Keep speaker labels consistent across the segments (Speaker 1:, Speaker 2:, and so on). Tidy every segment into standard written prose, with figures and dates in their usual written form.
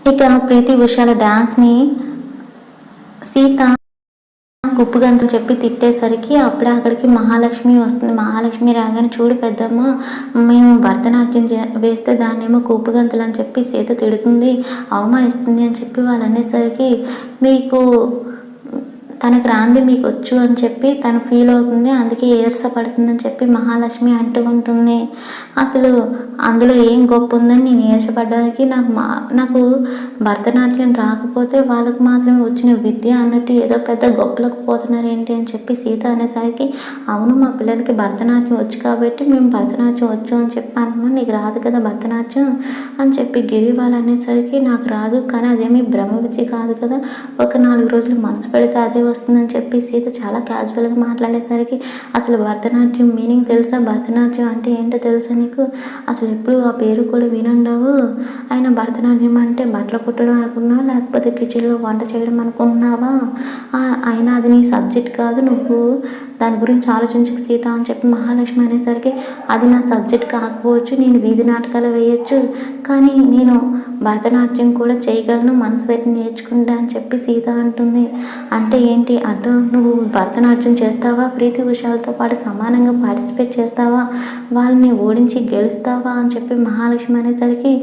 Speaker 1: ఇక ప్రీతి ఉషాల డ్యాన్స్ని సీత గుప్పుగంతులు చెప్పి తిట్టేసరికి అప్పుడే అక్కడికి మహాలక్ష్మి వస్తుంది. మహాలక్ష్మి రాగానే, చూడు పెద్దమ్మ, మేము భరతనాట్యం వేస్తే దాన్నేమో కుప్పుగంతులు అని చెప్పి సీత తిడుతుంది, అవమానిస్తుంది అని చెప్పి వాళ్ళు అనేసరికి, మీకు తనకు రాంది మీకు వచ్చు అని చెప్పి తను ఫీల్ అవుతుంది, అందుకే ఈర్షపడుతుందని చెప్పి మహాలక్ష్మి అంటూ ఉంటుంది. అసలు అందులో ఏం గొప్ప ఉందని నేను ఈర్షపడడానికి, నాకు భరతనాట్యం రాకపోతే వాళ్ళకు మాత్రమే వచ్చిన విద్య అన్నట్టు ఏదో పెద్ద గొప్పలకు పోతున్నారేంటి అని చెప్పి సీత అనేసరికి, అవును మా పిల్లలకి భరతనాట్యం వచ్చు కాబట్టి మేము భరతనాట్యం వచ్చు అని చెప్పి అంటున్నాను, నీకు రాదు కదా భరతనాట్యం అని చెప్పి గిరి వాళ్ళు అనేసరికి, నాకు రాదు కానీ అదేమీ బ్రహ్మ విద్య కాదు కదా, ఒక 4 రోజులు మనసు పెడితే అదే వస్తుందని చెప్పి సీత చాలా క్యాజువల్గా మాట్లాడేసరికి, అసలు భరతనాట్యం మీనింగ్ తెలుసా, భరతనాట్యం అంటే ఏంటో తెలుసా నీకు, అసలు ఎప్పుడు ఆ పేరు కూడా వినుండవు, ఆయన భరతనాట్యం అంటే బట్టలు కుట్టడం అనుకున్నావా లేకపోతే కిచెన్లో వంట చేయడం అనుకుంటున్నావా, అయినా అది నీ సబ్జెక్ట్ కాదు, నువ్వు దాని గురించి ఆలోచించకు సీత అని చెప్పి మహాలక్ష్మి అనేసరికి, అది నా సబ్జెక్ట్ కాకపోవచ్చు, నేను వీధి నాటకాలు వేయచ్చు కానీ నేను భరతనాట్యం కూడా చేయగలను, మనసు పెట్టి నేర్చుకుంటా అని చెప్పి సీత అంటుంది. అంటే ఏంటి అర్థం, నువ్వు భరతనాట్యం చేస్తావా, ప్రీతి ఉషాలతో పాటు సమానంగా పార్టిసిపేట్ చేస్తావా, వాళ్ళని ఓడించి గెలుస్తావా అని చెప్పి మహాలక్ష్మి అనేసరికి,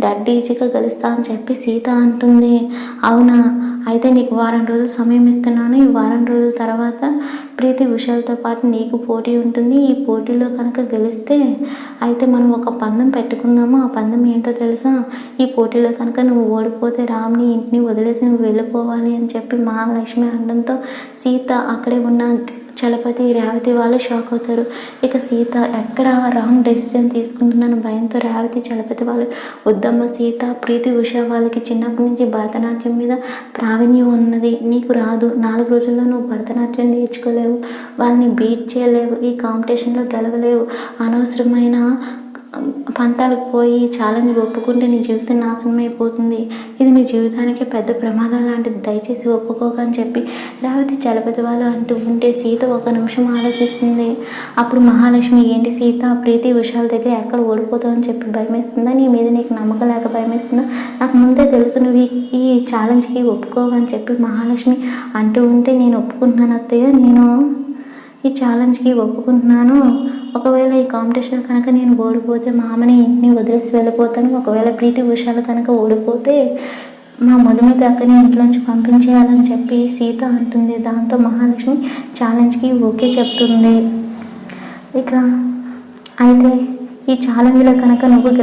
Speaker 1: డెడ్ ఈజీగా గెలుస్తా అని చెప్పి సీత అంటుంది. అవునా, అయితే నీకు వారం రోజులు సమయం ఇస్తున్నాను, ఈ వారం రోజుల తర్వాత ప్రీతి ఉషాలతో పాటు నీకు పోటీ ఉంటుంది, ఈ పోటీలో కనుక గెలిస్తే అయితే మనం ఒక పందెం పెట్టుకుందాము, ఆ పందెం ఏంటో తెలుసా, ఈ పోటీలో కనుక నువ్వు ఓడిపోతే రామ్ని ఇంటిని వదిలేసి నువ్వు వెళ్ళిపోవాలి అని చెప్పి మహాలక్ష్మి అనడంతో సీత అక్కడే ఉన్న చలపతి రేవతి వాళ్ళు షాక్ అవుతారు. ఇక సీత ఎక్కడ రాంగ్ డెసిజన్ తీసుకుంటున్నాను భయంతో రేవతి చలపతి వాళ్ళు, వద్దమ్మ సీత, ప్రీతి ఉషా వాళ్ళకి చిన్నప్పటి నుంచి భరతనాట్యం మీద ప్రావీణ్యం ఉన్నది, నీకు రాదు, 4 రోజుల్లో నువ్వు భరతనాట్యం నేర్చుకోలేవు, వాళ్ళని బీట్ చేయలేవు, ఈ కాంపిటీషన్లో గెలవలేవు, అనవసరమైన పంతాలకు పోయి ఛాలెంజ్ ఒప్పుకుంటే నీ జీవితం నాశనం అయిపోతుంది, ఇది నీ జీవితానికి పెద్ద ప్రమాదం లాంటిది, దయచేసి ఒప్పుకోకని చెప్పి రేవతి చలపతి వాళ్ళు అంటూ ఉంటే సీత ఒక నిమిషం ఆలోచిస్తుంది. అప్పుడు మహాలక్ష్మి, ఏంటి సీత, ప్రీతి ఉషాల దగ్గర ఎక్కడ ఓడిపోతావు అని చెప్పి భయమేస్తుందా, నీ మీద నీకు నమ్మకం లేక భయమేస్తుందా, నాకు ముందే తెలుసు నువ్వు ఈ ఛాలెంజ్కి ఒప్పుకోవని చెప్పి మహాలక్ష్మి అంటూ ఉంటే, నేను ఒప్పుకుంటున్నాను అత్తయ్య, నేను ఈ ఛాలెంజ్కి ఒప్పుకుంటున్నాను, ఒకవేళ ఈ కాంపిటీషన్ కనుక నేను ఓడిపోతే మామని ఇంటిని వదిలేసి వెళ్ళిపోతాను, ఒకవేళ ప్రీతి ఉషాలు కనుక ఓడిపోతే మా మధుమిత అక్కని ఇంట్లోంచి పంపించేయాలని చెప్పి సీత అంటుంది. దాంతో మహాలక్ష్మి ఛాలెంజ్కి ఓకే చెప్తుంది. ఇక అయితే ఈ ఛాలెంజ్లో కనుక నువ్వు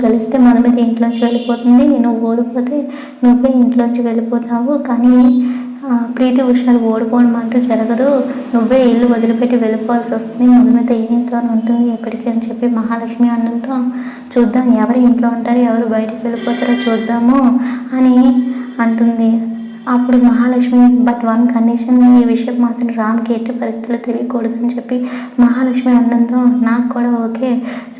Speaker 1: గెలిస్తే మధుమిత ఇంట్లోంచి వెళ్ళిపోతుంది, నువ్వు ఓడిపోతే నువ్వే ఇంట్లోంచి వెళ్ళిపోతావు, కానీ ప్రీతి ఉషాలు ఓడిపోవడం అంటూ జరగదు, నువ్వే ఇల్లు వదిలిపెట్టి వెళ్ళిపోవాల్సి వస్తుంది, మధుమిత ఈ ఇంట్లోనే ఉంటుంది ఎప్పటికీ అని చెప్పి మహాలక్ష్మి అనడంతో, చూద్దాం ఎవరు ఇంట్లో ఉంటారు ఎవరు బయటికి వెళ్ళిపోతారో చూద్దాము అని అంటుంది. అప్పుడు మహాలక్ష్మి, బట్ 1 కండిషన్, ఈ విషయం మాత్రం రామ్కి ఎట్టి పరిస్థితుల్లో తెలియకూడదని చెప్పి మహాలక్ష్మి అనడంతో, నాకు కూడా ఓకే,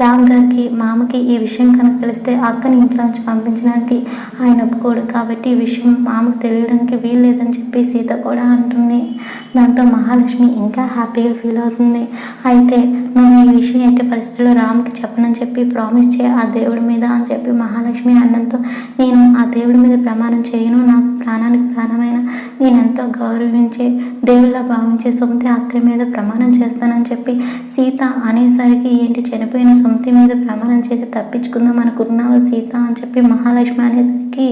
Speaker 1: రామ్ గారికి మామకి ఈ విషయం కనుక తెలిస్తే అక్కని ఇంట్లోంచి పంపించడానికి ఆయన ఒప్పుకోడు, కాబట్టి ఈ విషయం మామకు తెలియడానికి వీల్లేదని చెప్పి సీత కూడా అంటుంది. దాంతో మహాలక్ష్మి ఇంకా హ్యాపీగా ఫీల్ అవుతుంది. అయితే నువ్వు ఈ విషయం ఎట్టి పరిస్థితుల్లో రామ్కి చెప్పనని చెప్పి ప్రామిస్ చేయ ఆ దేవుడి మీద అని చెప్పి మహాలక్ష్మి అనడంతో, నేను ఆ దేవుడి మీద ప్రమాణం చేయను, నాకు ప్రాణానికి ప్రాణమైన నేనెంతో గౌరవించే దేవుళ్ళ భావించే సుమతి అత్తయ్య మీద ప్రమాణం చేస్తానని చెప్పి సీత అనేసరికి, ఏంటి చనిపోయిన సుమతి మీద ప్రమాణం చేసి తప్పించుకుందాం అనుకున్నావా సీత అని చెప్పి మహాలక్ష్మి అనేసరికి,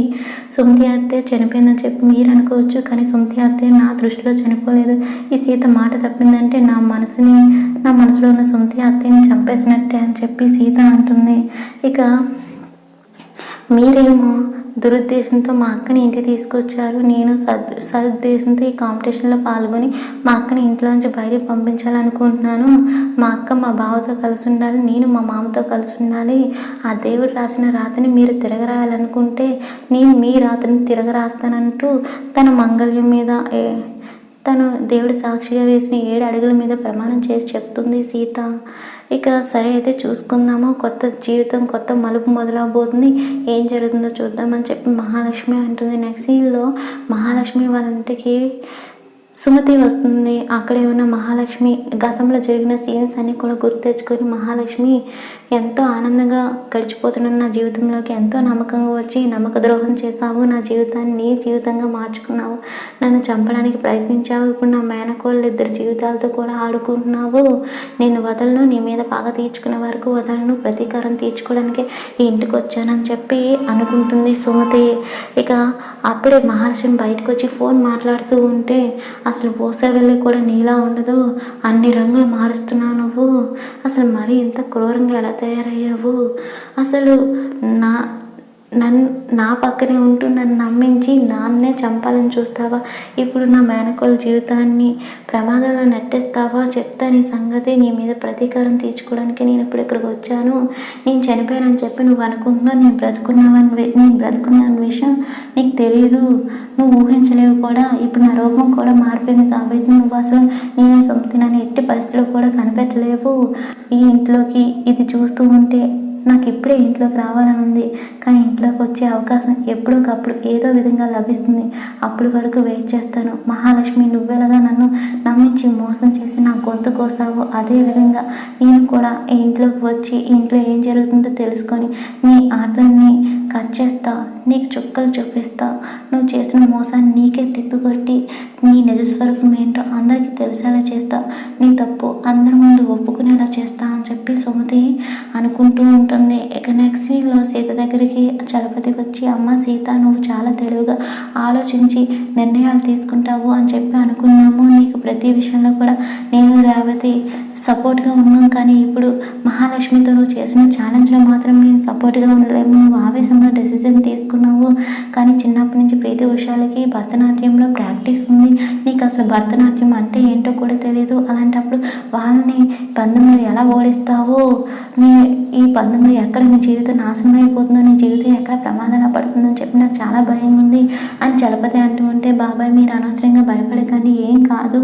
Speaker 1: సుమతి అత్తయ్య చనిపోయిందని చెప్పి మీరు అనుకోవచ్చు, కానీ సుమతి అత్తయ్య నా దృష్టిలో చనిపోలేదు, ఈ సీత మాట తప్పిందంటే నా మనసులో ఉన్న సుమతి అత్తయ్యని చంపేసినట్టే అని చెప్పి సీత అంటుంది. ఇక మీరేమో దురుద్దేశంతో మా అక్కని ఇంటికి తీసుకొచ్చారు, నేను సదుద్దేశంతో ఈ కాంపిటీషన్లో పాల్గొని మా అక్కని ఇంట్లోంచి బయటికి పంపించాలనుకుంటున్నాను, మా అక్క మా బావతో కలిసి ఉండాలి, నేను మా మామతో కలిసి ఉండాలి, ఆ దేవుడు రాసిన రాతని మీరు తిరగరాయాలనుకుంటే నేను మీ రాతని తిరగరాస్తానంటూ తన మంగళ్యం మీద తను దేవుడి సాక్షిగా వేసిన 7 అడుగుల మీద ప్రమాణం చేసి చెప్తుంది సీత. ఇక సరే అయితే చూసుకుందాము, కొత్త జీవితం కొత్త మలుపు మొదలవబోతుంది, ఏం జరుగుతుందో చూద్దామని చెప్పి మహాలక్ష్మి అంటుంది. నెక్స్ట్ సీన్లో మహాలక్ష్మి వాళ్ళ ఇంటికి సుమతి వస్తుంది. అక్కడే ఉన్న మహాలక్ష్మి గతంలో జరిగిన సీన్స్ అన్నీ కూడా గుర్తు తెచ్చుకొని, మహాలక్ష్మి ఎంతో ఆనందంగా గడిచిపోతున్న నా జీవితంలోకి ఎంతో నమ్మకంగా వచ్చి, నమ్మక ద్రోహం చేశావు, నా జీవితాన్ని నీ జీవితంగా మార్చుకున్నావు, నన్ను చంపడానికి ప్రయత్నించావు, ఇప్పుడు నా మేనకోళ్ళు ఇద్దరు జీవితాలతో కూడా ఆడుకుంటున్నావు, నిన్ను వదలను, నీ మీద పగ తీర్చుకునే వరకు వదలను, ప్రతీకారం తీర్చుకోవడానికి ఈ ఇంటికి వచ్చానని చెప్పి అనుకుంటుంది సుమతి. ఇక అప్పుడే మహాలక్ష్మి బయటకు వచ్చి ఫోన్ మాట్లాడుతూ ఉంటే, అసలు పూసర వెళ్ళి కూడా నీలా ఉండదు, అన్ని రంగులు మారుస్తున్నావు నువ్వు, అసలు మరీ ఇంత క్రూరంగా ఎలా తయారయ్యావు, అసలు నా పక్కనే ఉంటూ నన్ను నమ్మించి నాన్నే చంపాలని చూస్తావా, ఇప్పుడు నా మేనకోళ్ళ జీవితాన్ని ప్రమాదంలో నెట్టేస్తావా, చెప్తా నీ సంగతి, నీ మీద ప్రతీకారం తీర్చుకోవడానికి నేను ఇప్పుడు ఇక్కడికి వచ్చాను, నేను చనిపోయానని చెప్పి నువ్వు అనుకుంటున్నావు, నేను బ్రతుకున్నాను విషయం నీకు తెలియదు, నువ్వు ఊహించలేవు కూడా, ఇప్పుడు నా రూపం కూడా మారిపోయింది కాబట్టి నువ్వు అసలు నేనే సొంతనని ఎట్టి పరిస్థితుల్లో కూడా కనిపెట్టలేవు, ఈ ఇంట్లోకి ఇది చూస్తూ ఉంటే నాకు ఇప్పుడే ఇంట్లోకి రావాలని ఉంది, కానీ ఇంట్లోకి వచ్చే అవకాశం ఎప్పటికప్పుడు ఏదో విధంగా లభిస్తుంది, అప్పటి వరకు వెయిట్ చేస్తాను. మహాలక్ష్మి, నువ్వెలాగా నన్ను నమ్మించి మోసం చేసి నా గొంతు కోసావు, అదేవిధంగా నేను కూడా ఈ ఇంట్లోకి వచ్చి ఇంట్లో ఏం జరుగుతుందో తెలుసుకొని నీ ఆటల్ని కట్ చేస్తా, నీకు చుక్కలు చూపిస్తా, నువ్వు చేసిన మోసాన్ని నీకే తిప్పికొట్టి నీ నిజస్వరూపం ఏంటో అందరికీ తెలిసేలా చేస్తా, నీ తప్పు అందరి ముందు ఒప్పుకునేలా చేస్తా అని చెప్పి సుమతి అనుకుంటూ ఉంటుంది. ఇక నెక్స్ట్ సీన్లో సీత దగ్గరికి చలపతి వచ్చి, అమ్మ సీత, నువ్వు చాలా తెలివిగా ఆలోచించి నిర్ణయాలు తీసుకుంటావు అని చెప్పి అనుకున్నాము, నీకు ప్రతి విషయంలో కూడా నేను రేవతి సపోర్ట్గా ఉన్నాం, కానీ ఇప్పుడు మహాలక్ష్మితో నువ్వు చేసిన ఛాలెంజ్లో మాత్రం మేము సపోర్ట్గా ఉండలేము, నువ్వు ఆవేశంలో డెసిజన్ తీసుకున్నావు, కానీ చిన్నప్పటి నుంచి ప్రీతి ఉషాలకి భరతనాట్యంలో ప్రాక్టీస్ ఉంది, నీకు అసలు భరతనాట్యం అంటే ఏంటో కూడా తెలియదు, అలాంటప్పుడు వాళ్ళని పందెంలో ఎలా ఓడిస్తావో, ఈ పందెంలో ఎక్కడ నీ జీవితం నాశనం అయిపోతుందో, నీ జీవితం ఎక్కడ ప్రమాదాలు పడుతుందని చెప్పి నాకు చాలా భయం ఉంది అని చలపతి అంటూ ఉంటే, బాబాయ్ మీరు అనవసరంగా భయపడకండి, ఏం కాదు,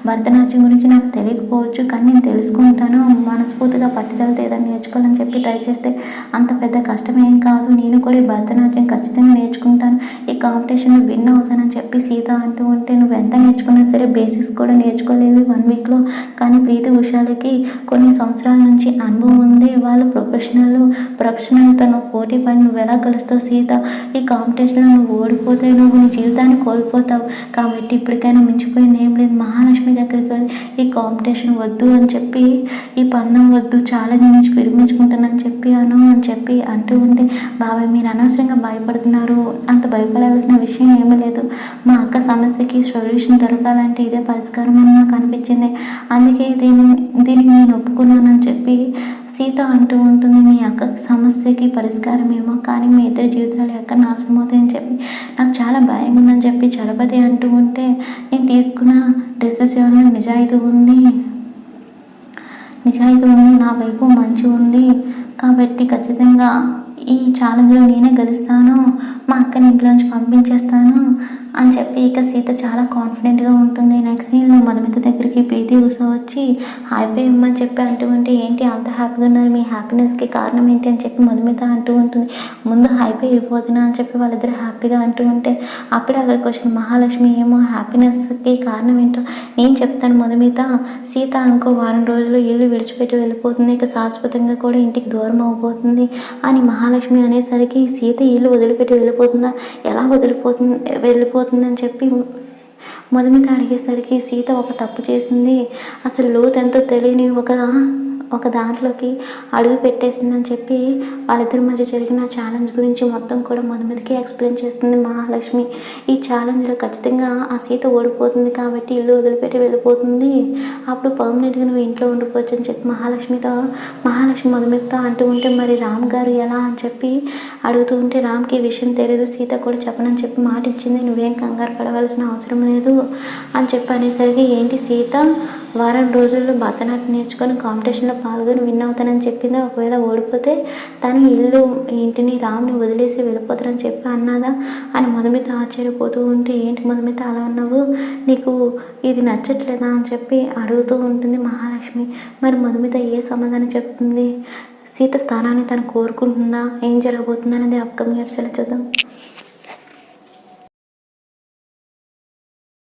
Speaker 1: భరతనాట్యం గురించి నాకు తెలియకపోవచ్చు, కానీ నేను తెలుసుకుంటాను, మనస్ఫూర్తిగా పట్టుదలతో ఏదైనా నేర్చుకోవాలని చెప్పి ట్రై చేస్తే అంత పెద్ద కష్టం ఏం కాదు, నేను కూడా ఈ భరతనాట్యం ఖచ్చితంగా నేర్చుకుంటాను, ఈ కాంపిటీషన్లో విన్ అవుతానని చెప్పి సీత అంటూ ఉంటే, నువ్వు ఎంత నేర్చుకున్నా సరే బేసిక్స్ కూడా నేర్చుకోలేవు 1 వీక్లో, కానీ ప్రీతి ఉషాలకి కొన్ని సంవత్సరాల నుంచి అనుభవం ఉంది, వాళ్ళు ప్రొఫెషనల్తో నువ్వు పోటీ పడి నువ్వు ఎలా కలుస్తావు సీత, ఈ కాంపిటీషన్లో నువ్వు ఓడిపోతే నువ్వు నీ జీవితాన్ని కోల్పోతావు, కాబట్టి ఇప్పటికైనా మించిపోయింది ఏం లేదు, మహాలక్ష్మి దగ్గరికి వెళ్ళి ఈ కాంపిటీషన్ వద్దు అని చెప్పి, ఈ పందెం వద్దు, ఛాలెంజ్ నుంచి విరమించుకుంటానని చెప్పి అని చెప్పి అంటూ ఉంటే, బాబాయ్ మీరు అనవసరంగా భయపడుతున్నారు, అంత భయపడాల్సిన విషయం ఏమీ లేదు, మా అక్క సమస్యకి సొల్యూషన్ దొరకాలంటే ఇదే పరిష్కారం అని నాకు అనిపించింది, అందుకే దీనికి నేను ఒప్పుకున్నానని చెప్పి సీత అంటూ ఉంటుంది, మీ అక్క సమస్యకి పరిష్కారం ఏమో, కానీ మీ ఇద్దరి జీవితాలు ఎక్కడ నాశనం అవుతాయని చెప్పి నాకు చాలా భయం ఉందని చెప్పి చలపతి అంటూ ఉంటే, నేను తీసుకున్న డెసిషన్లో నిజాయితీ ఉంది, నా వైపు మంచి ఉంది, కాబట్టి ఖచ్చితంగా ఈ ఛాలెంజ్లో నేనే గెలుస్తాను, మా అక్కని ఇంట్లోంచి పంపించేస్తాను అని చెప్పి ఇక సీత చాలా కాన్ఫిడెంట్గా ఉంటుంది. నెక్స్ట్ సీన్లో మధుమిత దగ్గరికి ప్రీతి ఉష వచ్చి హ్యాపీ ఇమ్మని చెప్పి అంటూ ఉంటే, ఏంటి అంత హ్యాపీగా ఉన్నారు, మీ హ్యాపీనెస్కి కారణం ఏంటి అని చెప్పి మధుమిత అంటూ ఉంటుంది. ముందు హ్యాపీ అయిపోతున్నా అని చెప్పి వాళ్ళిద్దరు హ్యాపీగా అంటూ ఉంటే, అప్పుడే అక్కడికి వచ్చిన మహాలక్ష్మి ఏమో హ్యాపీనెస్కి కారణం ఏంటో నేను చెప్తాను మధుమిత, సీత ఇంకో వారం రోజుల్లో ఇల్లు విడిచిపెట్టి వెళ్ళిపోతుంది, ఇక శాశ్వతంగా కూడా ఇంటికి దూరం అయిపోతుంది అని మహాలక్ష్మి అనేసరికి, సీత ఇల్లు వదిలిపెట్టి వెళ్ళిపోతుందా, ఎలా వెళ్ళిపోతుందని చెప్పి మధుమిత అడిగేసరికి, సీత ఒక తప్పు చేసింది, అసలు లోతు ఎంతో తెలియని ఒక దాంట్లోకి అడుగు పెట్టేసిందని చెప్పి వాళ్ళిద్దరి మధ్య జరిగిన ఛాలెంజ్ గురించి మొత్తం కూడా మధుమితకి ఎక్స్ప్లెయిన్ చేస్తుంది మహాలక్ష్మి. ఈ ఛాలెంజ్లో ఖచ్చితంగా ఆ సీత ఓడిపోతుంది కాబట్టి ఇల్లు వదిలిపెట్టి వెళ్ళిపోతుంది, అప్పుడు పర్మనెంట్గా నువ్వు ఇంట్లో ఉండిపోవచ్చు అని చెప్పి మహాలక్ష్మి మధుమితతో అంటూ ఉంటే, మరి రామ్ గారు ఎలా అని చెప్పి అడుగుతూ ఉంటే, రామ్కి ఈ విషయం తెలియదు, సీత కూడా చెప్పనని చెప్పి మాట ఇచ్చింది, నువ్వేం కంగారు పడవలసిన అవసరం లేదు అని చెప్పి అనేసరికి, ఏంటి సీత వారం రోజుల్లో భరతనాట్యం నేర్చుకొని కాంపిటీషన్లో పాల్గొని విన్ అవుతానని చెప్పిందా, ఒకవేళ ఓడిపోతే తను ఇంటిని రామ్ని వదిలేసి వెళ్ళిపోతారని చెప్పి అన్నదా అని మధుమిత ఆశ్చర్యపోతూ ఉంటే, ఏంటి మధుమిత అలా ఉన్నావు, నీకు ఇది నచ్చట్లేదా అని చెప్పి అడుగుతూ ఉంటుంది మహాలక్ష్మి. మరి మధుమిత ఏ సమాధానం చెప్తుంది, సీత స్థానాన్ని తను కోరుకుంటుందా, ఏం జరగబోతుందనేది అప్కమింగ్ ఎపిసోడ్లో చూద్దాం.